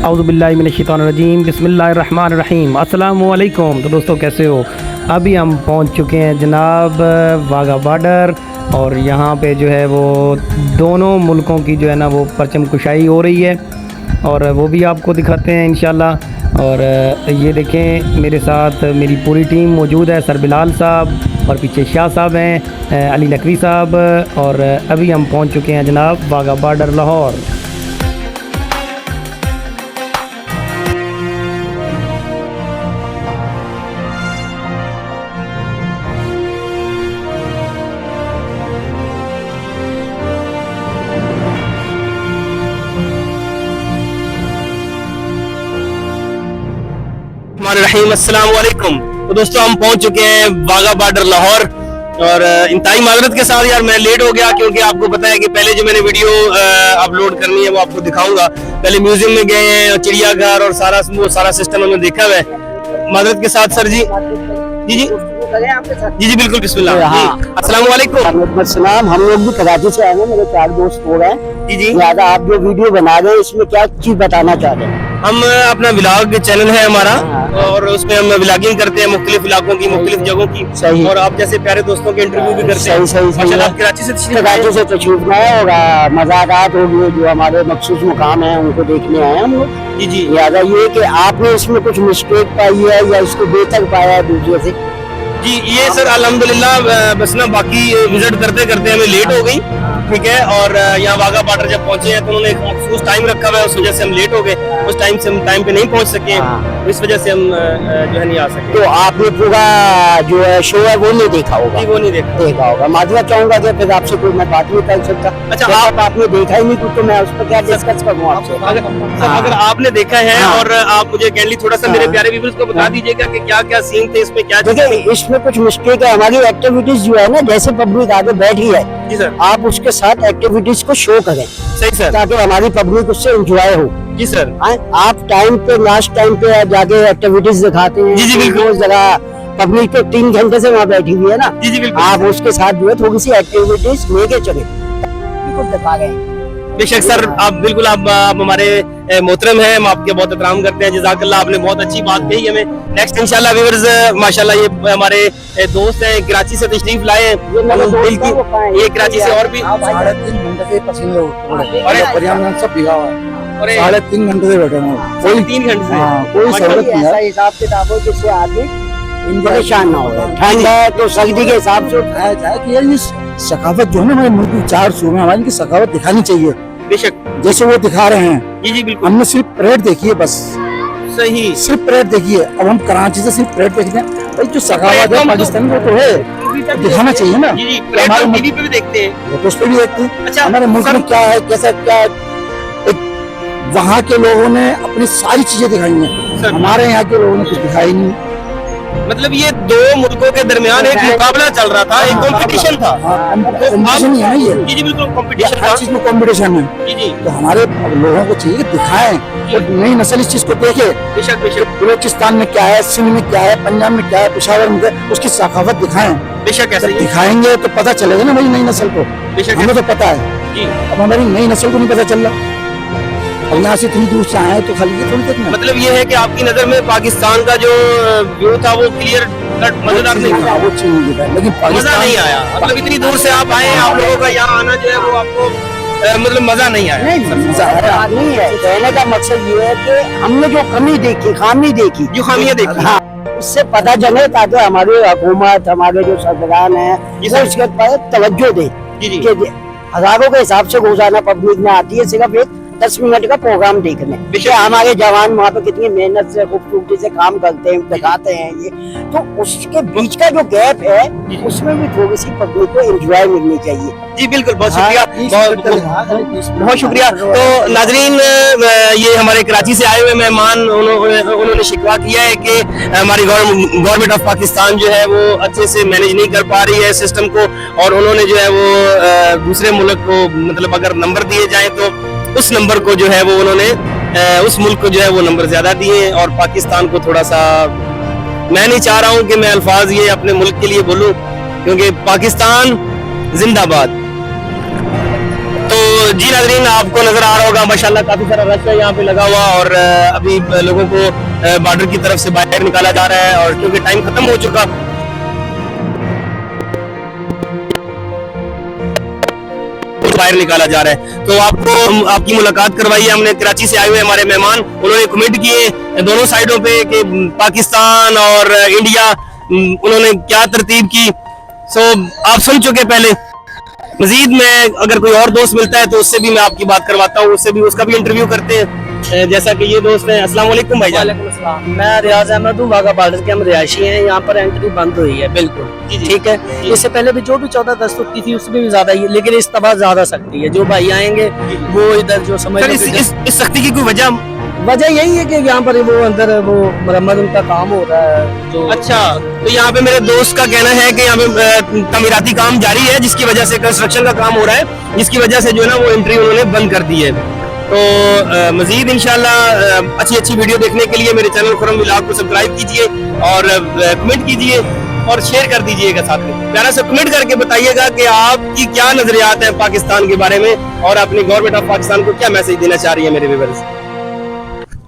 औज़ुबिल्लाहि मिनश्शैतानिर्रजीम बिस्मिल्लाहिर्रहमानिर्रहीम अस्सलामु अलैकुम। तो दोस्तों कैसे हो? अभी हम पहुंच चुके हैं जनाब वाघा बॉर्डर, और यहाँ पे जो है वो दोनों मुल्कों की जो है ना वो परचम कुशाई हो रही है, और वो भी आपको दिखाते हैं इंशाल्लाह। और ये देखें मेरे साथ मेरी पूरी टीम मौजूद है, सर बिलाल साहब और पीछे शाह साहब हैं, अली नकवी साहब, और अभी हम पहुंच चुके हैं जनाब वाघा बॉर्डर लाहौर। रहीम अस्सलाम वालेकुम। तो दोस्तों हम पहुंच चुके हैं वाघा बॉर्डर लाहौर, और इंतहाई माजरत के साथ यार मैं लेट हो गया, क्योंकि आपको पता है कि पहले जो मैंने वीडियो अपलोड करनी है वो आपको दिखाऊंगा। पहले म्यूजियम में गए हैं और चिड़ियाघर और सारा सिस्टम हमने देखा हुआ है। माजरत के साथ सर जी जी जी बिल्कुल बिस्मिल्लाह। अस्सलाम वालेकुम। अस्सलाम। हम लोग भी कराची से आए हैं, मेरे 4 दोस्त हो रहे हैं जी जी। ज्यादा आप जो वीडियो बना रहे हैं इसमें क्या चीज बताना चाह रहे हैं? हम अपना व्लॉग चैनल है हमारा, और उसमें हम व्लॉगिंग करते हैं मुख्तलिफ इलाकों की, मुख्तलिफ जगहों की। सही। और आप जैसे प्यारे दोस्तों के इंटरव्यू भी करते हैं। सही माशाल्लाह। आप कराची से तशरीफ लाए और मज़ाक़ात होगी जो हमारे मखसूस मुकाम है उनको देखने आए हैं हम लोग। जी जी। लिहाजा ये कि आपने इसमें कुछ मिस्टेक पाई है या इसको बेहतर पाया है दूसरे से? जी ये सर अल्हम्दुलिल्लाह बस ना बाकी विजिट करते करते हमें लेट हो गई, ठीक है। और यहाँ वाघा बॉर्डर जब पहुंचे हैं तो उन्होंने एक मखसूस टाइम रखा हुआ है, उस वजह से हम लेट हो गए। उस टाइम से हम टाइम पे नहीं पहुंच सके, इस वजह से हम जो है नहीं आ सके। तो आपने पूरा जो है शो है वो नहीं देखा होगा? जी वो नहीं देखा होगा। माजरत चाहूंगा कि फिर आपसे कोई मैं बात नहीं कर सकता। अच्छा, आपने देखा ही नहीं कुछ, तो मैं उस पर क्या डिस्कस करूँ आपसे? अगर आपने देखा है और आप मुझे कैंडली थोड़ा सा मेरे प्यारे व्यूअर्स को बता दीजिएगा कि क्या क्या सीन थे इसमें, क्या देखिए इसमें कुछ मिस्टेक है। हमारी एक्टिविटीज जो है ना, जैसे पब्लिक आगे बैठी है जी सर, आप उसके साथ एक्टिविटीज को शो करें। सही सर, ताकि हमारी पब्लिक उससे एंजॉय हो। जी सर। आप टाइम पे लास्ट टाइम पे जाके एक्टिविटीज दिखाते हैं। जी जी बिल्कुल। जगह पब्लिक तो 3 घंटे से वहाँ बैठी हुई है ना। जी जी बिल्कुल। आप उसके साथ जो है थोड़ी सी एक्टिविटीज लेके चले, दिखा रहे हैं। बेशक सर, आप बिल्कुल आप हमारे मोहतरम हैं, हम आपके बहुत एहतराम करते हैं। जज़ाकल्लाह, आपने बहुत अच्छी बात कही हमें। नेक्स्ट इंशाल्लाह व्यूअर्स माशाल्लाह ये हमारे दोस्त हैं, कराची से तशरीफ लाए हैं। ये कराची से और भी 3.5 घंटे से पसीने सब भिगा हुआ है। 3.5 घंटे से बैठे हैं, कोई 3 घंटे से कोई सहूलत नहीं ऐसा है। हिसाब किताब हो जिससे आदमी परेशान ना हो। ठंड है तो सर्दी के हिसाब से उठाया जाए कि यार ये सखावत जो है ना हमारे मुल्क की 4 सूबे हमारी की सखावत दिखानी चाहिए, बेशक। जैसे वो दिखा रहे हैं। जी जी बिल्कुल। हमने सिर्फ परेड देखी है, बस सही, सिर्फ परेड देखी है। अब हम कराची से सिर्फ परेड देखते हैं। भाई जो सखावत है पाकिस्तान को तो है, दिखाना चाहिए ना। जी जी। हमारे टीवी पे भी देखते हैं, उस पर भी देखते हैं। अच्छा, हमारे मुल्क में क्या है, कैसा क्या है। वहाँ के लोगों ने अपनी सारी चीजें दिखाई हैं, हमारे यहाँ के लोगों ने कुछ दिखाई नहीं। मतलब ये 2 मुल्कों के दरमियान एक मुकाबला चल रहा था, एक कंपटीशन था। कंपटीशन ही है ना ये। जी जी बिल्कुल, कंपटीशन था। हर चीज में कंपटीशन है। जी जी। तो हमारे लोगों को चाहिए कि दिखाएं और नई नस्ल इस चीज को देखे। बेशक बेशक। बलूचिस्तान में क्या है, सिंध में क्या है, पंजाब में क्या है, पेशावर में क्या है, उसकी सखावत दिखाएं। बेशक ऐसा ही दिखाएंगे तो पता चलेगा ना भाई नई नस्ल को। बेशक। हमें तो पता है जी। अब हमारी नई नस्ल को नहीं पता चल रहा। अब यहाँ से इतनी दूर से आए तो खाली ये थोड़ी देखना। मतलब ये है कि आपकी नजर में पाकिस्तान का जो व्यू था वो क्लियर कट मजेदार नहीं था, वो चीज नहीं दिखा, लेकिन मजा नहीं आया। मतलब इतनी दूर से आप आए, आप लोगों का यहाँ आना जो है वो आपको मतलब मजा नहीं आया। नहीं है। कहने का मकसद ये है कि हमने जो कमी देखी, खामी देखी, जो खामियां देखी, हाँ, उससे पता चले ताकि हमारी हुकूमत, हमारे जो सरबराह हैं वो इसके पर तवज्जो दे। जी जी। कि हजारों के हिसाब से रोजाना पब्लिक में आती है सिर्फ एक 10 मिनट का प्रोग्राम देखने। कि हमारे जवान वहाँ पे कितनी मेहनत से खूबसूरती से काम करते हैं, दिखाते हैं। ये तो उसके बीच का जो गैप है उसमें भी थोड़ी सी पब्लिक को एंजॉय मिलनी चाहिए। जी बिल्कुल, बहुत शुक्रिया, बहुत शुक्रिया। तो नाजरीन, ये हमारे कराची से आए हुए मेहमान, उन्होंने शिकवा किया है कि हमारी गवर्नमेंट ऑफ पाकिस्तान जो है वो अच्छे से मैनेज नहीं कर पा रही है सिस्टम को, और उन्होंने जो है वो दूसरे मुल्क को मतलब अगर नंबर दिए जाए तो उस नंबर को जो है वो उन्होंने उस मुल्क को जो है वो नंबर ज्यादा दिए हैं, और पाकिस्तान को थोड़ा सा, मैं नहीं चाह रहा हूँ कि मैं अल्फाज ये अपने मुल्क के लिए बोलूँ, क्योंकि पाकिस्तान जिंदाबाद। तो जी नाज़रीन, आपको नजर आ रहा होगा माशाल्लाह काफी सारा रश है यहाँ पे लगा हुआ, और अभी लोगों को बॉर्डर की तरफ से बाहर निकाला जा रहा है, और क्योंकि टाइम खत्म हो चुका बाहर निकाला जा रहा है। तो आपको आपकी मुलाकात करवाई है हमने, कराची से आए हुए हमारे मेहमान, उन्होंने कमेंट किए दोनों साइडों पे कि पाकिस्तान और इंडिया उन्होंने क्या तरतीब की। सो आप सुन चुके पहले। मजीद में अगर कोई और दोस्त मिलता है तो उससे भी मैं आपकी बात करवाता हूँ, उससे भी उसका भी इंटरव्यू करते हैं। जैसा कि ये दोस्त है। अस्सलाम वालेकुम भाईजान। मैं रियाज अहमद हूँ, वाघा बॉर्डर के हम रिहायशी हैं। यहाँ पर एंट्री बंद हुई है बिल्कुल, ठीक है। इससे पहले भी जो भी 14 अगस्त की थी उसमें भी ज्यादा ही, लेकिन इस तबाह ज्यादा सख्ती है। जो भाई आएंगे वो इधर जो समझ सर, इस सख्ती की कोई वजह यही है कि यहाँ पर वो अंदर वो मरम्मत उनका काम हो रहा है जो। अच्छा, तो यहाँ पे मेरे दोस्त का कहना है कि यहाँ पे तमीराती काम जारी है, जिसकी वजह से कंस्ट्रक्शन का काम हो रहा है, जिसकी वजह से जो है ना वो एंट्री उन्होंने बंद कर दी है। तो मजीद इंशाल्लाह अच्छी वीडियो देखने के लिए मेरे चैनल खुरम व्लॉग को सब्सक्राइब कीजिए और कमेंट कीजिए और शेयर कर दीजिएगा। साथ में प्यारा सा कमेंट करके बताइएगा कि आपकी क्या नजरियात है पाकिस्तान के बारे में, और अपनी गवर्नमेंट ऑफ पाकिस्तान को क्या मैसेज देना चाह रही है मेरे व्यूअर्स।